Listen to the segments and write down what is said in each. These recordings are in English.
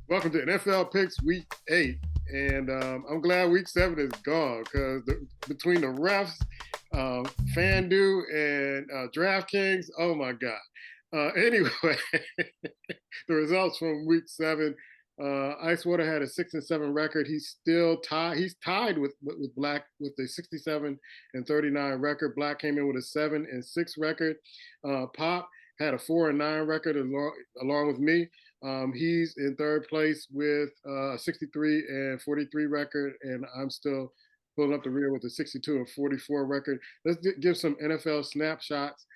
Welcome to NFL Picks Week 8. And I'm glad Week 7 is gone because between the refs, FanDuel, and DraftKings, oh my God. Anyway, the results from Week 7. Icewater had a 6-7 record. He's tied with Black with a 67-39 record. Black came in with a 7-6 record. Pop had a 4-9 record along with me. He's in third place with a 63-43 record, and I'm still pulling up the rear with a 62-44 record. Let's give some NFL snapshots.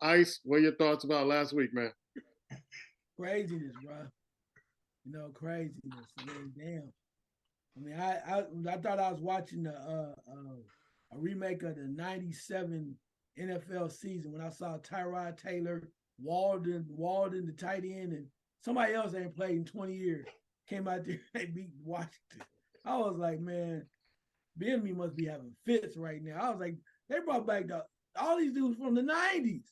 Ice, what are your thoughts about last week, man? Craziness, bro. Craziness. I mean, damn. I mean, I thought I was watching a remake of the '97 NFL season when I saw Tyrod Taylor, Walden, the tight end, and somebody else ain't played in 20 years. Came out there, they beat Washington. I was like, man, BME must be having fits right now. I was like, they brought back all these dudes from the 90s.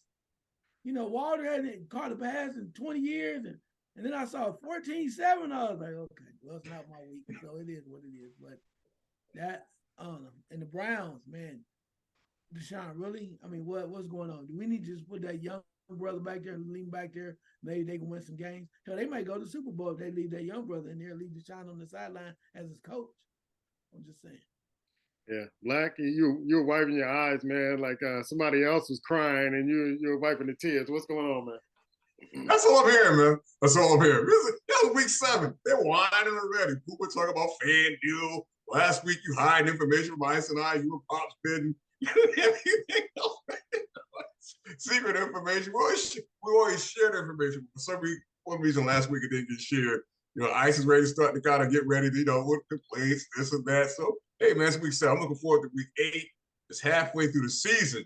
Walter hadn't caught a pass in 20 years, and then I saw 14-7. I was like, okay, well, it's not my week, so it is what it is. But that, I don't know. And the Browns, man, Deshaun, really? I mean, what's going on? Do we need to just put that young brother back there and lean back there? Maybe they can win some games. Hell, they might go to the Super Bowl if they leave that young brother in there, leave Deshaun on the sideline as his coach. I'm just saying. Yeah, Black, you were wiping your eyes, man, like somebody else was crying and you're wiping the tears. What's going on, man? That's all I'm hearing, man. That's all I'm hearing. This was week 7. They're whining already. Puma talking about FanDuel. Last week you hide information from Ice and I. You were Pops bidding. Secret information. We always share the information. For one reason last week it didn't get shared. Ice is ready to start to kind of get ready to, with complaints, this and that. So, hey, man, it's week 7. I'm looking forward to week 8. It's halfway through the season.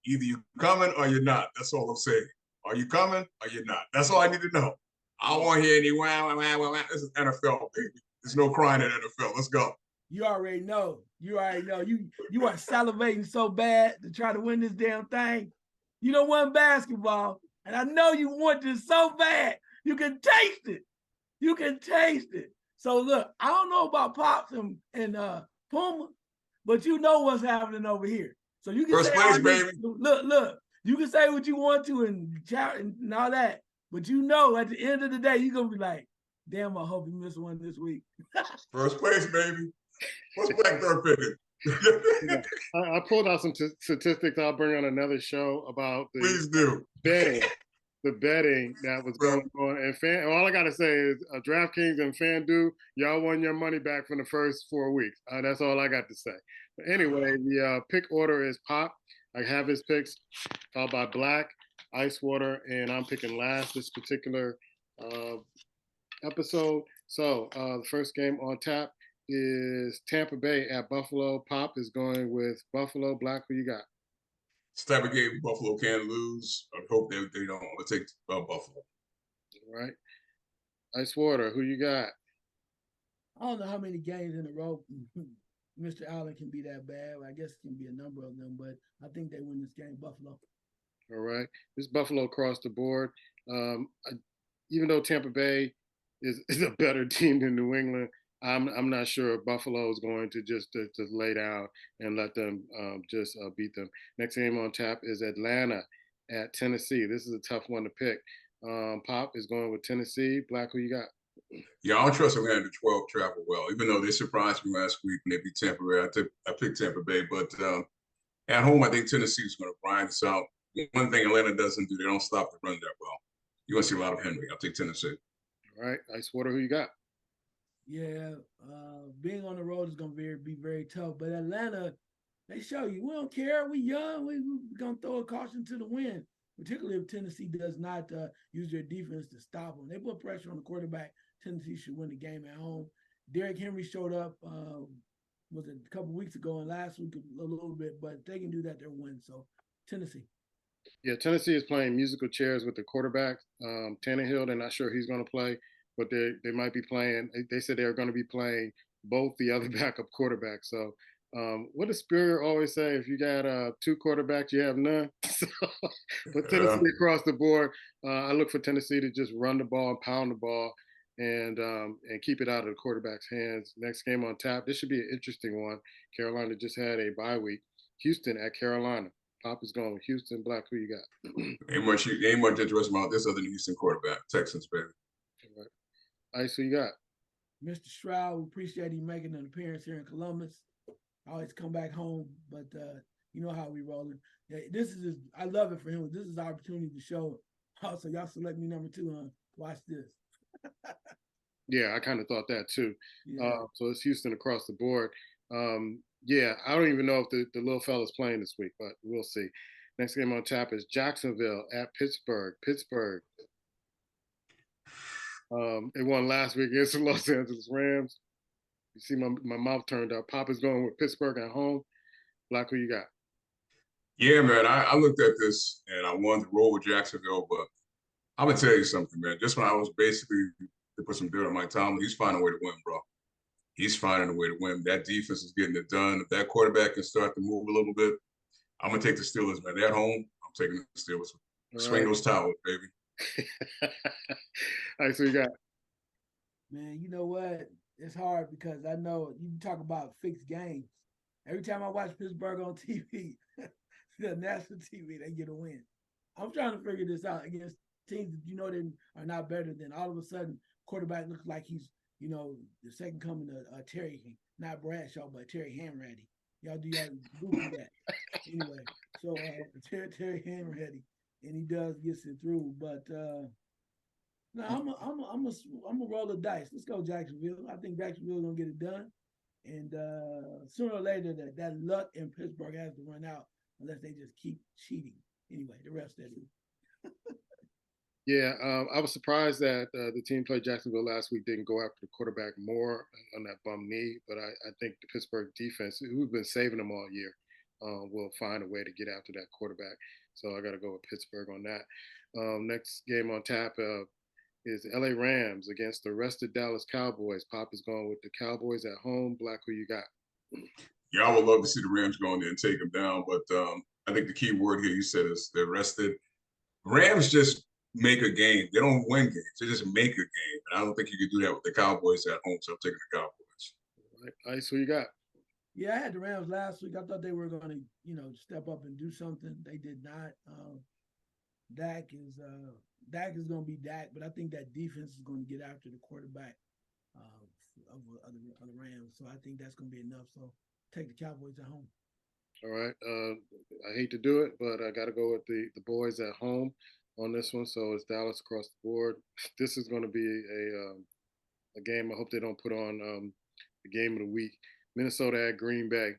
Either you're coming or you're not. That's all I'm saying. Are you coming or you're not? That's all I need to know. I don't want to hear any wow. This is NFL, baby. There's no crying in NFL. Let's go. You already know. You are salivating so bad to try to win this damn thing. You don't want basketball, and I know you want this so bad. You can taste it. You can taste it. So look, I don't know about Pops and Puma, but you know what's happening over here. So you can first place, baby. Look. You can say what you want to and chat and all that, but at the end of the day, you're gonna be like, damn, I hope you miss one this week. First place, baby. What's Black third picking? I pulled out some statistics. I'll bring on another show about Please do. The betting that was going on. And all I got to say is DraftKings and FanDuel, y'all won your money back from the first 4 weeks. That's all I got to say. But anyway, the pick order is Pop. I have his picks, followed by Black, Icewater, and I'm picking last this particular episode. So the first game on tap is Tampa Bay at Buffalo. Pop is going with Buffalo. Black, who you got? It's the type of game Buffalo can't lose. I hope they don't want to take Buffalo. All right. Icewater, who you got? I don't know how many games in a row Mr. Allen can be that bad. I guess it can be a number of them, but I think they win this game, Buffalo. All right. This Buffalo across the board. Even though Tampa Bay is a better team than New England, I'm not sure Buffalo is going to just lay down and let them just beat them. Next game on tap is Atlanta at Tennessee. This is a tough one to pick. Pop is going with Tennessee. Black, who you got? Yeah, I don't trust Atlanta to 12 travel well, even though they surprised me last week when they beat Tampa Bay. I picked Tampa Bay, but at home, I think Tennessee is going to grind this out. One thing Atlanta doesn't do, they don't stop the run that well. You're going to see a lot of Henry. I'll take Tennessee. All right. Icewater, who you got? Yeah, being on the road is going to be very tough. But Atlanta, they show you, we don't care. We young. We're going to throw a caution to the wind, particularly if Tennessee does not use their defense to stop them. They put pressure on the quarterback. Tennessee should win the game at home. Derrick Henry showed up, was it a couple weeks ago and last week a little bit, but if they can do that, they'll win. So Tennessee. Yeah, Tennessee is playing musical chairs with the quarterback. Tannehill, they're not sure he's going to play, but they might be playing. They said they're going to be playing both the other backup quarterbacks. So what does Spurrier always say? If you got 2 quarterbacks, you have none. But Tennessee across the board, I look for Tennessee to just run the ball and pound the ball. and keep it out of the quarterback's hands. Next game on tap. This should be an interesting one. Carolina just had a bye week. Houston at Carolina. Pop is going with Houston. Black, who you got? Ain't much interesting about this other than Houston quarterback. Texans, baby. All right. Ice, who you got? Mr. Stroud, we appreciate him making an appearance here in Columbus. Always come back home, but you know how we rolling. This is I love it for him. This is our opportunity to show. Also, y'all select me number 2 on watch this. Yeah, I kind of thought that too. Yeah. So it's Houston across the board. Yeah, I don't even know if the little fella's playing this week, but we'll see. Next game on tap is Jacksonville at Pittsburgh. Pittsburgh. They won last week against the Los Angeles Rams. You see my mouth turned up. Papa's going with Pittsburgh at home. Black, who you got? Yeah, man, I looked at this and I wanted to roll with Jacksonville, but I'm gonna tell you something, man. Just when I was basically to put some dirt on my Tom, he's finding a way to win, bro. He's finding a way to win. That defense is getting it done. If that quarterback can start to move a little bit, I'm gonna take the Steelers, man. They're at home. I'm taking the Steelers. Swing those towers, baby. All right, so you got. Man, you know what? It's hard because I know you talk about fixed games. Every time I watch Pittsburgh on TV, the national TV, they get a win. I'm trying to figure this out against teams that you know they are not better than. All of a sudden, quarterback looks like he's, the second coming of Terry, not Bradshaw, but Terry Hanratty. Y'all do that. Anyway, so Terry Hanratty, and he does gets it through. But no, I'm a roll the dice. Let's go Jacksonville. I think Jacksonville's gonna get it done, and sooner or later that luck in Pittsburgh has to run out unless they just keep cheating. Anyway, the rest of it. Yeah, I was surprised that the team played Jacksonville last week didn't go after the quarterback more on that bum knee, but I think the Pittsburgh defense, who've been saving them all year, will find a way to get after that quarterback. So I got to go with Pittsburgh on that. Next game on tap is LA Rams against the rested Dallas Cowboys. Pop is going with the Cowboys at home. Black, who you got? Yeah, I would love to see the Rams go in there and take them down, but I think the key word here you said is they're rested. Rams just make a game. They don't win games. They just make a game. And I don't think you could do that with the Cowboys at home. So I'm taking the Cowboys. All right. Ice, who you got? Yeah, I had the Rams last week. I thought they were going to, step up and do something. They did not. Dak is going to be Dak, but I think that defense is going to get after the quarterback of the Rams. So I think that's going to be enough. So take the Cowboys at home. All right. I hate to do it, but I got to go with the boys at home on this one. So it's Dallas across the board. This is going to be a game. I hope they don't put on the game of the week. Minnesota at Green Bay.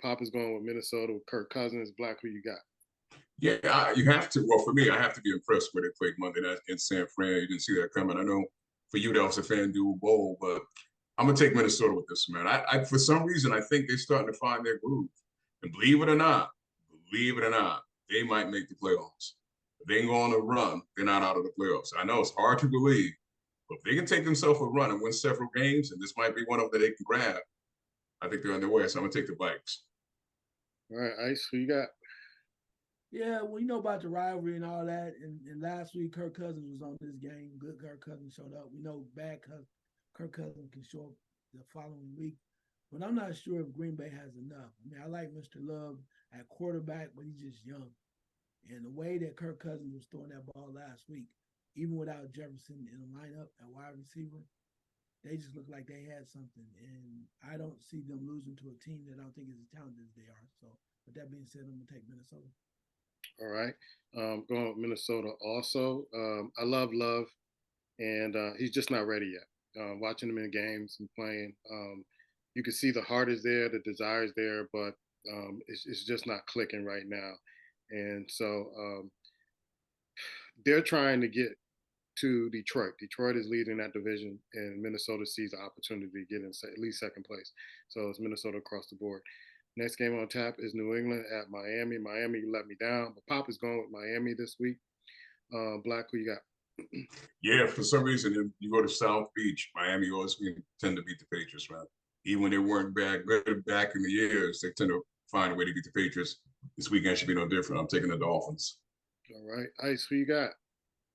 Pop is going with Minnesota with Kirk Cousins. Black, who you got? Yeah, you have to. Well, for me, I have to be impressed where they played Monday night against San Fran. You didn't see that coming. I know for you that was a FanDuel Bowl, but I'm gonna take Minnesota with this, man. I for some reason I think they're starting to find their groove. And believe it or not, they might make the playoffs. If they can go on a run, they're not out of the playoffs. I know it's hard to believe, but if they can take themselves a run and win several games, and this might be one of them that they can grab, I think they're on their way. So I'm gonna take the Vikes. All right, Ice, who you got? Yeah, well, you know about the rivalry and all that. And last week, Kirk Cousins was on this game. Good Kirk Cousins showed up. We know bad Kirk Cousins can show up the following week. But I'm not sure if Green Bay has enough. I mean, I like Mr. Love at quarterback, but he's just young. And the way that Kirk Cousins was throwing that ball last week, even without Jefferson in the lineup at wide receiver, they just look like they had something. And I don't see them losing to a team that I don't think is as talented as they are. So, with that being said, I'm going to take Minnesota. All right. Going with Minnesota also. I love Love, and he's just not ready yet. Watching him in games and playing, you can see the heart is there, the desire is there, but it's just not clicking right now. And so they're trying to get to Detroit. Detroit is leading that division, and Minnesota sees the opportunity to get in at least second place. So it's Minnesota across the board. Next game on tap is New England at Miami. Miami let me down, but Pop is going with Miami this week. Black, who you got? Yeah, for some reason, you go to South Beach, Miami always tend to beat the Patriots, man. Even when they weren't good back in the years, they tend to find a way to beat the Patriots. This weekend should be no different. I'm taking the Dolphins. All right. Ice, who you got?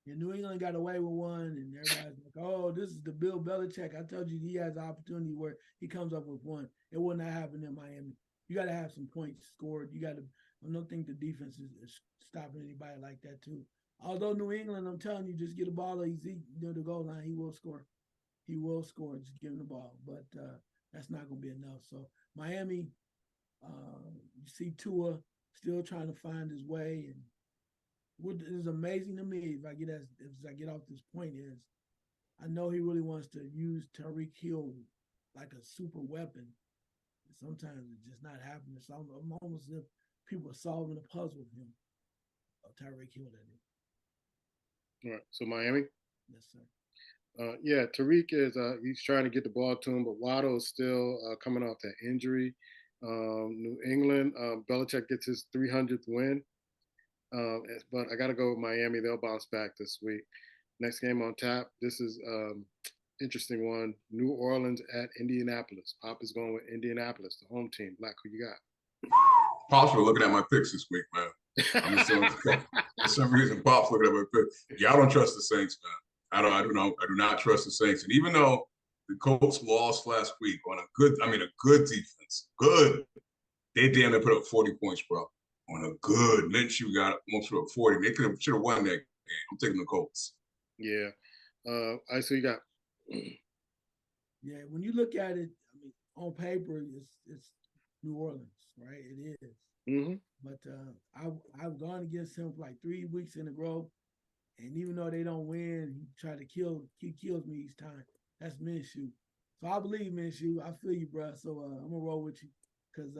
And New England got away with one, and everybody's like, "Oh, this is the Bill Belichick." I told you he has an opportunity where he comes up with one. It will not happen in Miami. You got to have some points scored. You got to. I don't think the defense is stopping anybody like that too. Although New England, I'm telling you, just get the ball easy near the goal line, he will score. He will score. Just give him the ball, but that's not going to be enough. So Miami, you see Tua still trying to find his way, and what is amazing to me, if I get off this point, is I know he really wants to use Tyreek Hill like a super weapon. Sometimes it's just not happening. So I'm almost as if people are solving a puzzle with him. Tyreek Hill, that is. All right. So Miami. Yes, sir. Yeah, Tariq is he's trying to get the ball to him, but Waddle is still coming off that injury. New England, Belichick gets his 300th win. But I got to go with Miami. They'll bounce back this week. Next game on tap. This is interesting one. New Orleans at Indianapolis. Pop is going with Indianapolis, the home team. Black, who you got? Pops were looking at my picks this week, man. I'm just for some reason, Pops looking at my picks. Yeah, I don't trust the Saints, man. I do not trust the Saints. And even though the Colts lost last week on a good defense, they damn near put up 40 points, bro. On a good Minshew got almost put up 40. They should have won that game. I'm taking the Colts. Yeah. I see you got. Yeah, when you look at it, I mean, on paper, it's New Orleans, right? It is. Mm-hmm. But I've gone against him for like 3 weeks in a row, and even though they don't win, he kills me each time. That's Minshew. So I believe Minshew. I feel you, bro. So I'm gonna roll with you because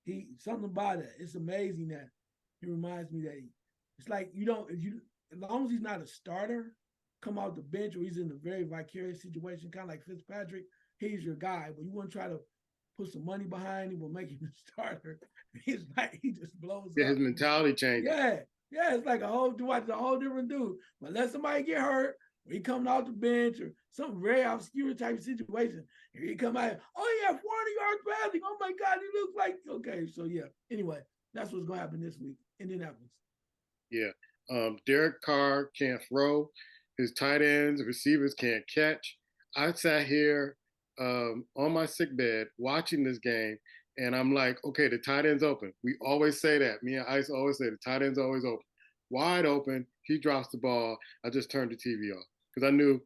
he something about it. It's amazing that he reminds me that it's like as long as he's not a starter, come out the bench or he's in a very vicarious situation, kind of like Fitzpatrick, he's your guy. But you want to try to put some money behind him or make him a starter. He's like he just blows up. His mentality changes. Yeah, it's like a whole different dude. But let somebody get hurt, or he coming off the bench or some very obscure type of situation. Here he come out, oh yeah, 40 yards passing. Oh my God, he looks like okay. So yeah. Anyway, that's what's gonna happen this week. Indianapolis. Yeah. Derek Carr can't throw. His tight ends, receivers can't catch. I sat here on my sick bed watching this game, and I'm like, okay, the tight end's open. We always say that. Me and Ice always say the tight end's always open. Wide open. He drops the ball. I just turned the TV off because I knew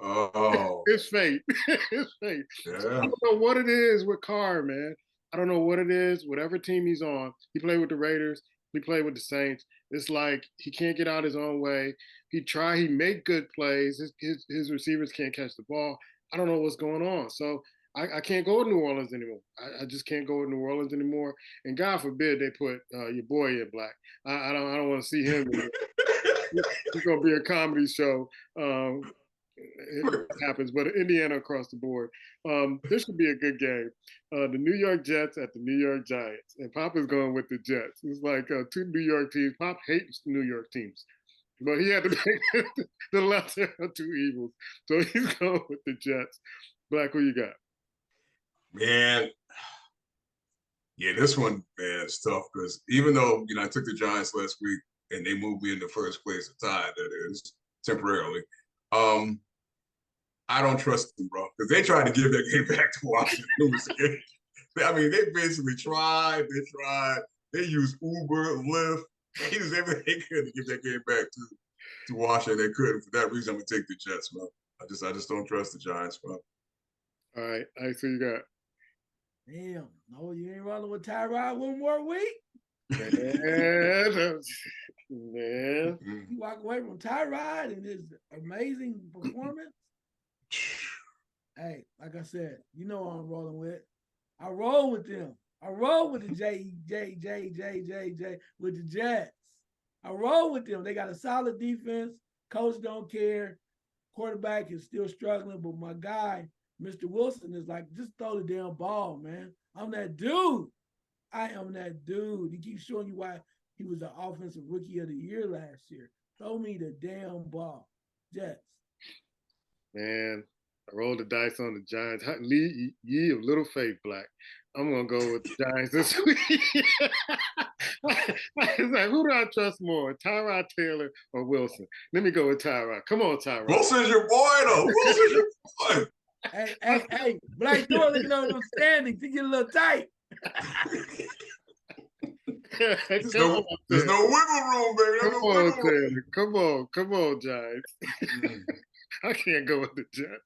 Oh, it's fate. It's fate. Yeah. So I don't know what it is with Carr, man. I don't know what it is. Whatever team he's on, he played with the Raiders. He played with the Saints. It's like he can't get out his own way. He make good plays. His receivers can't catch the ball. I don't know what's going on. So I can't go with New Orleans anymore. I just can't go with New Orleans anymore. And God forbid they put your boy in black. I don't want to see him. It's gonna be a comedy show. It happens, but Indiana across the board. This should be a good game. The New York Jets at the New York Giants, and Pop is going with the Jets. It's like two New York teams. Pop hates New York teams, but he had to make the lesser of two evils, so he's going with the Jets. Black, who you got? Man, yeah, this one, man, is tough because even though I took the Giants last week and they moved me in the first place, a tie that is temporarily. I don't trust them, bro, because they tried to give that game back to Washington. I mean, they basically tried. They used Uber, Lyft. They used everything they could to give that game back to Washington. They couldn't. For that reason, I'm gonna take the Jets, bro. I just don't trust the Giants, bro. All right, I see you got. Damn, no, you ain't rolling with Tyrod one more week. Man. You walk away from Tyrod and his amazing performance. Hey, like I said, you know what I'm rolling with. I roll with them. I roll with the J with the Jets. I roll with them. They got a solid defense. Coach don't care. Quarterback is still struggling, but my guy, Mr. Wilson, is like, just throw the damn ball, man. I'm that dude. I am that dude. He keeps showing you why he was the offensive rookie of the year last year. Throw me the damn ball. Jets. Man, I rolled the dice on the Giants. Ye of little faith, Black. I'm gonna go with the Giants this week. It's like, who do I trust more, Tyrod Taylor or Wilson? Let me go with Tyrod. Come on, Tyrod. Wilson's your boy, though. Wilson's your boy. Hey, Black Thor looking over them standings. He get a little tight. There's no wiggle room, baby. There's no wiggle room. Come on, Giants. I can't go with the Giants.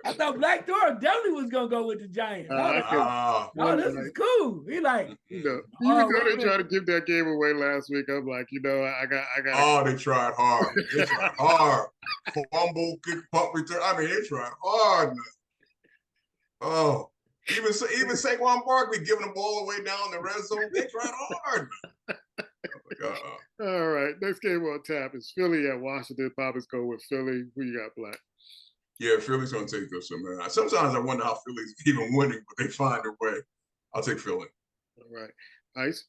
I thought Black Thor definitely was gonna go with the Giants. This is cool. He like, even though they tried to give that game away last week, I'm like, I got. Oh, they tried hard. They tried hard. Fumble, kick, punt return. I mean, they tried hard, man. Oh, even Saquon Barkley giving the ball away down the red zone. They tried hard, man. All right, next game on tap is Philly at Washington. Papa's go with Philly. Who you got, Black? Yeah, Philly's gonna take this one, man. Sometimes I wonder how Philly's even winning, but they find a way. I'll take Philly. All right, Ice.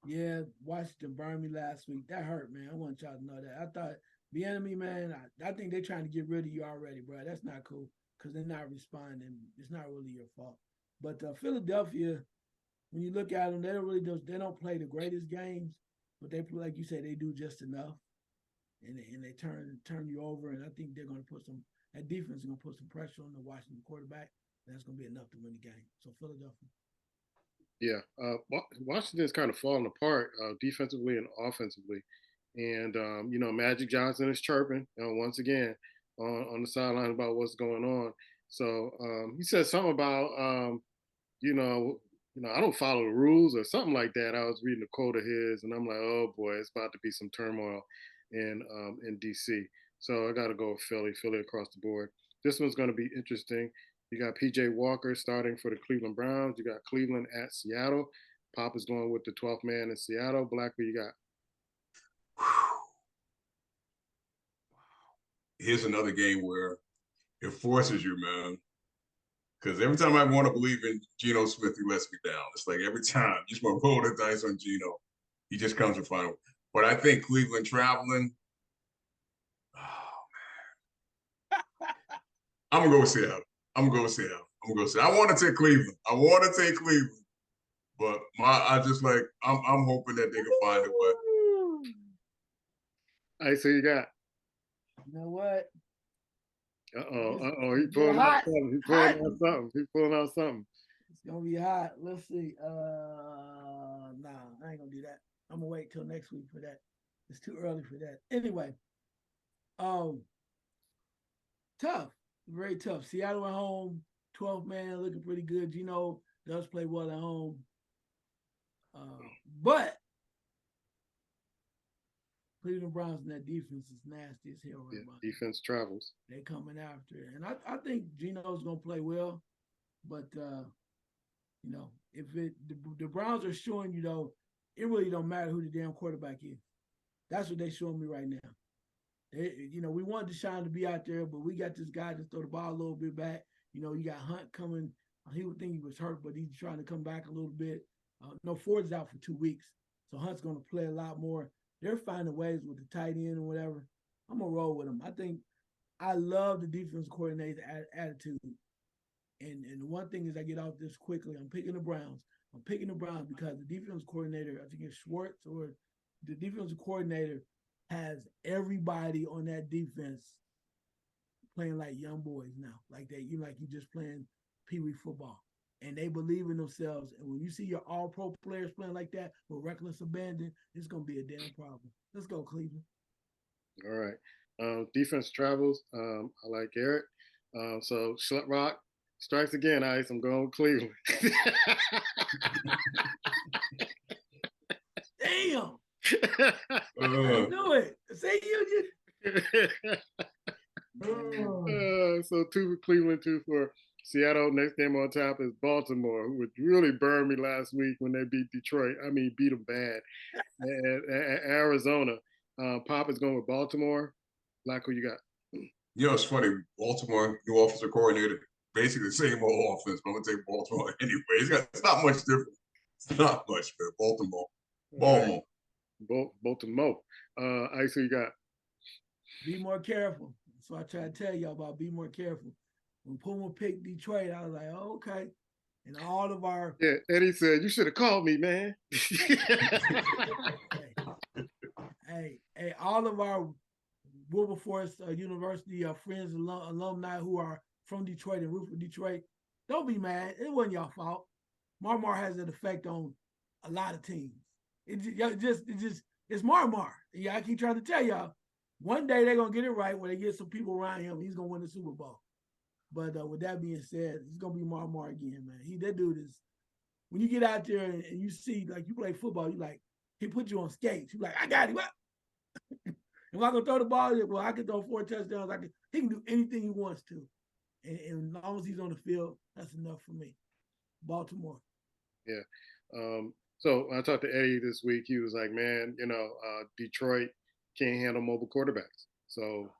Yeah, Washington burned me last week. That hurt, man. I want y'all to know that. I thought the enemy, man. I think they're trying to get rid of you already, bro. That's not cool because they're not responding. It's not really your fault. But Philadelphia, when you look at them, they don't play the greatest games, but they play, like you said, they do just enough, and they turn you over. And I think they're going to put that defense is going to put some pressure on the Washington quarterback. And that's going to be enough to win the game. So Philadelphia. Yeah, Washington's kind of falling apart defensively and offensively, and Magic Johnson is chirping once again on the sideline about what's going on. So he said something about I don't follow the rules or something like that. I was reading a quote of his, and I'm like, oh boy, it's about to be some turmoil in DC. So I got to go with Philly across the board. This one's going to be interesting. You got P.J. Walker starting for the Cleveland Browns. You got Cleveland at Seattle. Pop is going with the 12th man in Seattle. Black, who you got? Here's another game where it forces you, man. Because every time I want to believe in Geno Smith, he lets me down. It's like every time you just want to roll the dice on Geno, he just comes to final. But I think Cleveland traveling. Oh man, I'm gonna go with Seattle. I want to take Cleveland. But I'm hoping that they can find a way. All right, so you got. You know what? He's pulling out something. It's gonna be hot. Let's see. Nah, I ain't gonna do that. I'm gonna wait till next week for that. It's too early for that. Anyway, tough, very tough. Seattle at home, 12th man, looking pretty good. Geno does play well at home, but Cleveland Browns and that defense is nasty as hell right now. Defense travels. They coming after it. And I think Geno's gonna play well, but if the Browns are showing you though, it really don't matter who the damn quarterback is. That's what they're showing me right now. We want Deshaun to be out there, but we got this guy to throw the ball a little bit back. You got Hunt coming. He would think he was hurt, but he's trying to come back a little bit. Ford's out for 2 weeks, so Hunt's gonna play a lot more. They're finding ways with the tight end or whatever. I'm going to roll with them. I love the defense coordinator's attitude. And the one thing is I get off this quickly. I'm picking the Browns. I'm picking the Browns because the defense coordinator, I think it's Schwartz, or the defensive coordinator has everybody on that defense playing like young boys now. Like you just playing Pee Wee football. And they believe in themselves. And when you see your all-pro players playing like that with reckless abandon, it's going to be a damn problem. Let's go, Cleveland. All right. Defense travels. I like Eric. So Schletrock strikes again, Ice. I'm going with Cleveland. Damn. I knew it. See, so 2 for Cleveland, 2 for Seattle. Next game on tap is Baltimore, who would really burn me last week when they beat Detroit. I mean, beat them bad. And Arizona. Pop is going with Baltimore. Black, who you got? It's funny. Baltimore, new offensive coordinator, basically the same old offense, but I'm going to take Baltimore anyway. It's not much different. It's not much, but Baltimore. Baltimore. Ice, who you got? Be more careful. So I try to tell y'all about be more careful. When Puma picked Detroit, I was like, oh, okay. And all of our Eddie said, "You should have called me, man." hey, all of our Wilberforce University friends, alumni who are from Detroit and root for Detroit, don't be mad. It wasn't your fault. Marmar has an effect on a lot of teams. It's Marmar. Yeah, I keep trying to tell y'all. One day they're gonna get it right when they get some people around him. He's gonna win the Super Bowl. But with that being said, it's gonna be Marmar again, man. That dude is. When you get out there and you see, like, you play football, you like, he put you on skates. You like, I got him. If I can throw the ball, well, I can throw 4 touchdowns. He can do anything he wants to. And as long as he's on the field, that's enough for me. Baltimore. Yeah. So when I talked to Eddie this week, he was like, man, Detroit can't handle mobile quarterbacks. So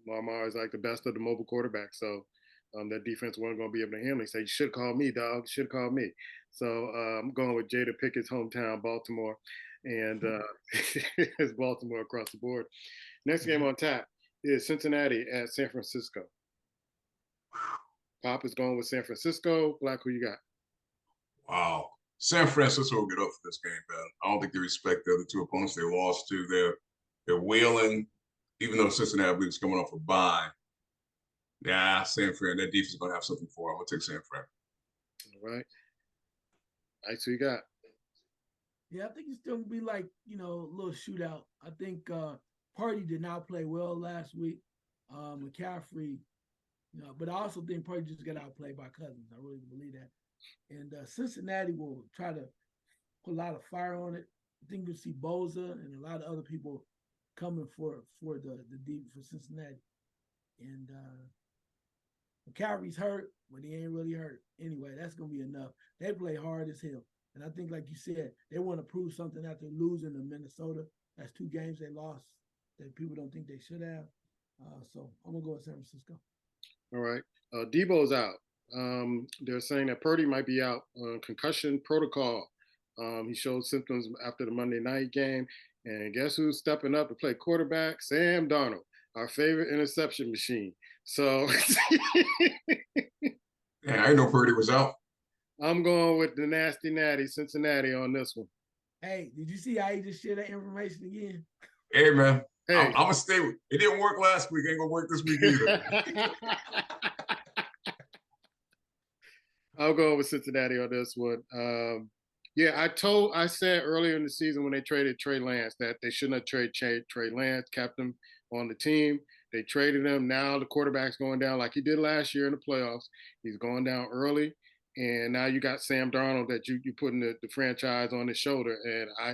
Marmar is like the best of the mobile quarterbacks. So that defense wasn't going to be able to handle. He said, you should call me, dog. Should call me. So I'm going with Jada Pickett's hometown, Baltimore. And it's Baltimore across the board. Next game on tap is Cincinnati at San Francisco. Pop is going with San Francisco. Black, who you got? Wow. San Francisco will get up for this game, man. I don't think they respect the other two opponents they lost to. They're wailing, even though Cincinnati was coming off a bye. Yeah, San Fran, that defense is going to have something for them. I'm going to take San Fran. All right. Ice, who you got? Yeah, I think it's still going to be like, a little shootout. I think Purdy did not play well last week. McCaffrey, but I also think Purdy just got outplayed by Cousins. I really believe that. And Cincinnati will try to put a lot of fire on it. I think you'll see Boza and a lot of other people coming for the deep for Cincinnati. And McCaffrey's hurt, but he ain't really hurt. Anyway, that's going to be enough. They play hard as hell. And I think, like you said, they want to prove something after losing to Minnesota. That's 2 games they lost that people don't think they should have. So I'm going to go with San Francisco. All right. Debo's out. They're saying that Purdy might be out on concussion protocol. He showed symptoms after the Monday night game. And guess who's stepping up to play quarterback? Sam Darnold, our favorite interception machine. So I didn't know Purdy was out. I'm going with the nasty natty Cincinnati on this one. Hey, did you see how he just shared that information again? Hey, man. Hey. I'm going to stay with it. Didn't work last week. Ain't going to work this week either. I'll go with Cincinnati on this one. I said earlier in the season when they traded Trey Lance that they shouldn't have traded Trey Lance, kept him on the team. They traded him. Now the quarterback's going down like he did last year in the playoffs. He's going down early. And now you got Sam Darnold that you putting the franchise on his shoulder. And I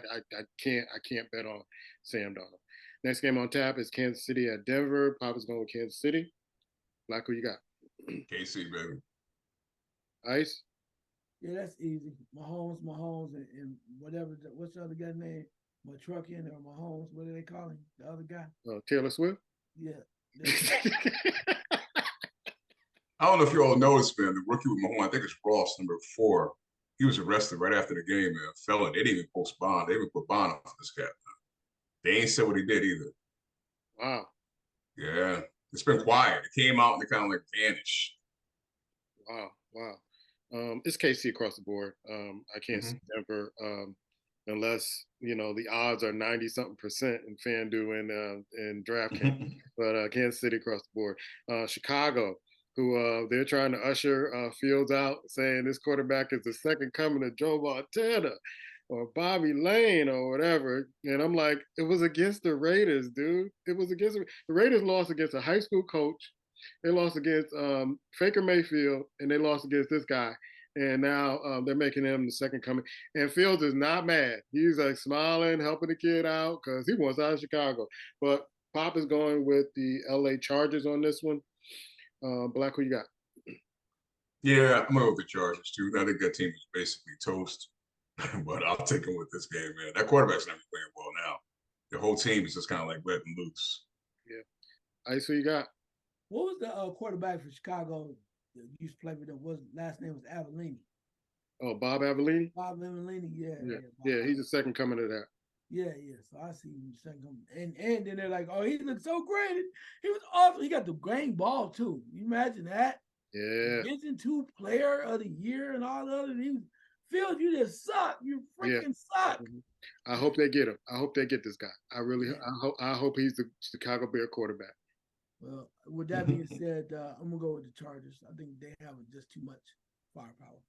can't bet on Sam Darnold. Next game on tap is Kansas City at Denver. Papa's going with Kansas City. Black, who you got? KC, baby. Ice? Yeah, that's easy. Mahomes, and whatever. What's the other guy's name? Matruckian or Mahomes? What do they call him? The other guy? Taylor Swift? Yeah. I don't know if you all noticed, man, the rookie with Mahomes, I think it's Ross, number 4. He was arrested right after the game, man. Felon. They didn't even post bond. They didn't put bond on this guy. They ain't said what he did either. Wow. Yeah. It's been quiet. It came out and they kind of like vanished. Wow. It's KC across the board. I can't see Denver unless the odds are 90-something% in FanDuel and DraftKings. But Kansas City across the board. Chicago, who they're trying to usher Fields out, saying this quarterback is the second coming of Joe Montana or Bobby Lane or whatever. And I'm like, it was against the Raiders, dude. It was against the Raiders lost against a high school coach. They lost against Baker Mayfield, and they lost against this guy. And now they're making him the second coming. And Fields is not mad. He's like smiling, helping the kid out because he wants out of Chicago. But Pop is going with the LA Chargers on this one. Black, who you got? Yeah, I'm going to go with the Chargers, too. I think that team is basically toast. But I'll take them with this game, man. That quarterback's not playing well now. The whole team is just kind of like letting loose. Yeah. Ice, who you got? What was the quarterback for Chicago that used to play with them? Last name was Avellini. Oh, Bob Avellini? Bob Avellini, yeah. He's the second coming of that. Yeah. So I see him second coming. And then they're like, oh, he looks so great. He was awesome. He got the game ball, too. You imagine that? Yeah. Division 2 player of the year and all the other things. Fields, you just suck. You freaking suck. I hope they get him. I hope they get this guy. I really, I hope he's the Chicago Bear quarterback. Well, with that being said, I'm gonna go with the Chargers. I think they have just too much firepower.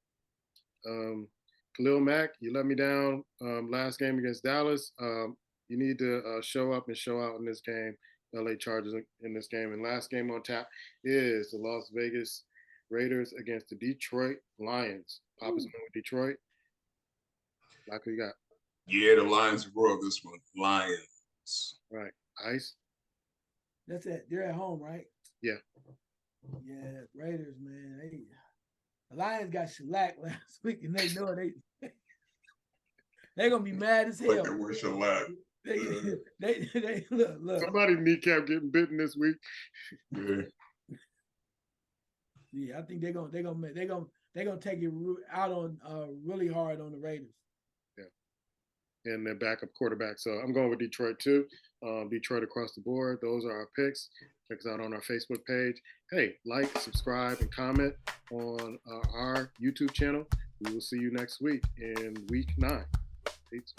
Khalil Mack, you let me down last game against Dallas. You need to show up and show out in this game. LA Chargers in this game. And last game on tap is the Las Vegas Raiders against the Detroit Lions. Papa's going with Detroit. Like who you got? Yeah, the Lions roar this one. Lions. Right. Ice? That's it. They're at home, right? Yeah. Yeah, Raiders, man. The Lions got shellacked last week, and they know they're gonna be mad as hell. Like we're shellacked. They look. Somebody's kneecap getting bitten this week. Yeah. Yeah, I think they're gonna take it out on really hard on the Raiders. Yeah, and their backup quarterback. So I'm going with Detroit too. Detroit across the board. Those are our picks. Check us out on our Facebook page. Hey, like, subscribe, and comment on our YouTube channel. We will see you next week in week 9. Peace.